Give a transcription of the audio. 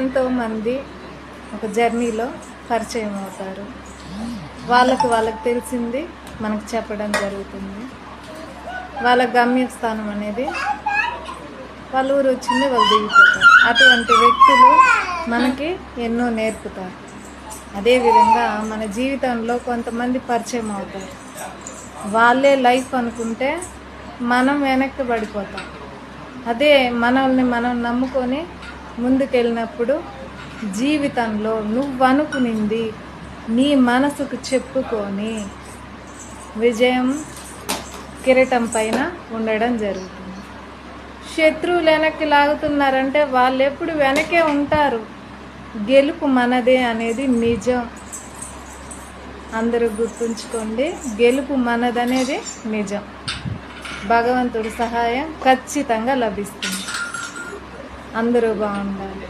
ఎంతోమంది ఒక జర్నీలో పరిచయం అవుతారు. వాళ్ళకి తెలిసింది మనకు చెప్పడం జరుగుతుంది. వాళ్ళ గమ్యస్థానం అనేది వాళ్ళ ఊరు వచ్చింది, వాళ్ళు దిగిపోతారు. అటువంటి వ్యక్తులు మనకి ఎన్నో నేర్పుతారు. అదేవిధంగా మన జీవితంలో కొంతమంది పరిచయం అవుతారు. వాళ్ళే లైఫ్ అనుకుంటే మనం వెనక్కి పడిపోతాం. అదే మనల్ని మనం నమ్ముకొని ముందుకెళ్ళినప్పుడు జీవితంలో నువ్వు అనుకునింది నీ మనసుకు చెప్పుకొని విజయం కిరీటం పైన ఉండడం జరుగుతుంది. శత్రువులు వెనక్కి లాగుతున్నారంటే వాళ్ళు ఎప్పుడు వెనకే ఉంటారు. గెలుపు మనదే అనేది నిజం. అందరూ గుర్తుంచుకోండి, గెలుపు మనదనేది నిజం. భగవంతుడి సహాయం ఖచ్చితంగా లభిస్తుంది. అందరూ బాగుండాలి.